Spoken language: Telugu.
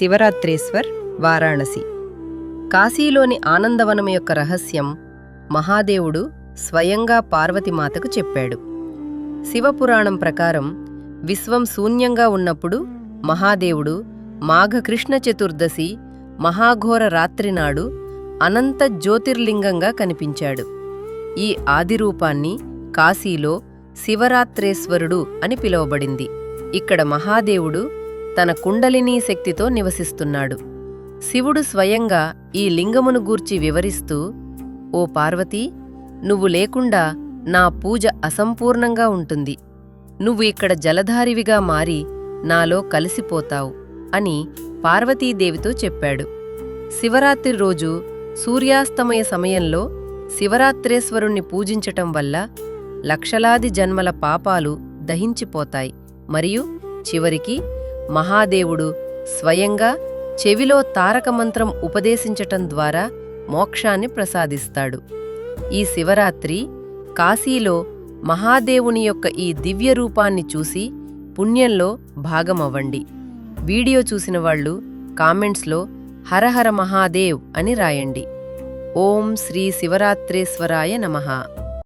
శివరాత్రేశ్వర్, వారాణసి. కాశీలోని ఆనందవనం యొక్క రహస్యం మహాదేవుడు స్వయంగా పార్వతీమాతకు చెప్పాడు. శివపురాణం ప్రకారం విశ్వం శూన్యంగా ఉన్నప్పుడు మహాదేవుడు మాఘకృష్ణ చతుర్దశి మహాఘోర రాత్రినాడు అనంత జ్యోతిర్లింగంగా కనిపించాడు. ఈ ఆదిరూపాన్ని కాశీలో శివరాత్రేశ్వరుడు అని పిలువబడింది. ఇక్కడ మహాదేవుడు తన కుండలినీ శక్తితో నివసిస్తున్నాడు. శివుడు స్వయంగా ఈ లింగమును గూర్చి వివరిస్తూ, ఓ పార్వతీ, నువ్వు లేకుండా నా పూజ అసంపూర్ణంగా ఉంటుంది. నువ్వు ఇక్కడ జలధారివిగా మారి నాలో కలిసిపోతావు అని పార్వతీదేవితో చెప్పాడు. శివరాత్రి రోజు సూర్యాస్తమయ సమయంలో శివరాత్రేశ్వరుణ్ణి పూజించటం వల్ల లక్షలాది జన్మల పాపాలు దహించిపోతాయి మరియు చివరికి మహాదేవుడు స్వయంగా చెవిలో తారకమంత్రం ఉపదేశించటం ద్వారా మోక్షాన్ని ప్రసాదిస్తాడు. ఈ శివరాత్రి కాశీలో మహాదేవుని యొక్క ఈ దివ్య రూపాన్ని చూసి పుణ్యంలో భాగమవ్వండి. వీడియో చూసిన వాళ్ళు కామెంట్స్లో హరహర మహాదేవ్ అని రాయండి. ఓం శ్రీ శివరాత్రేశ్వరాయ నమః.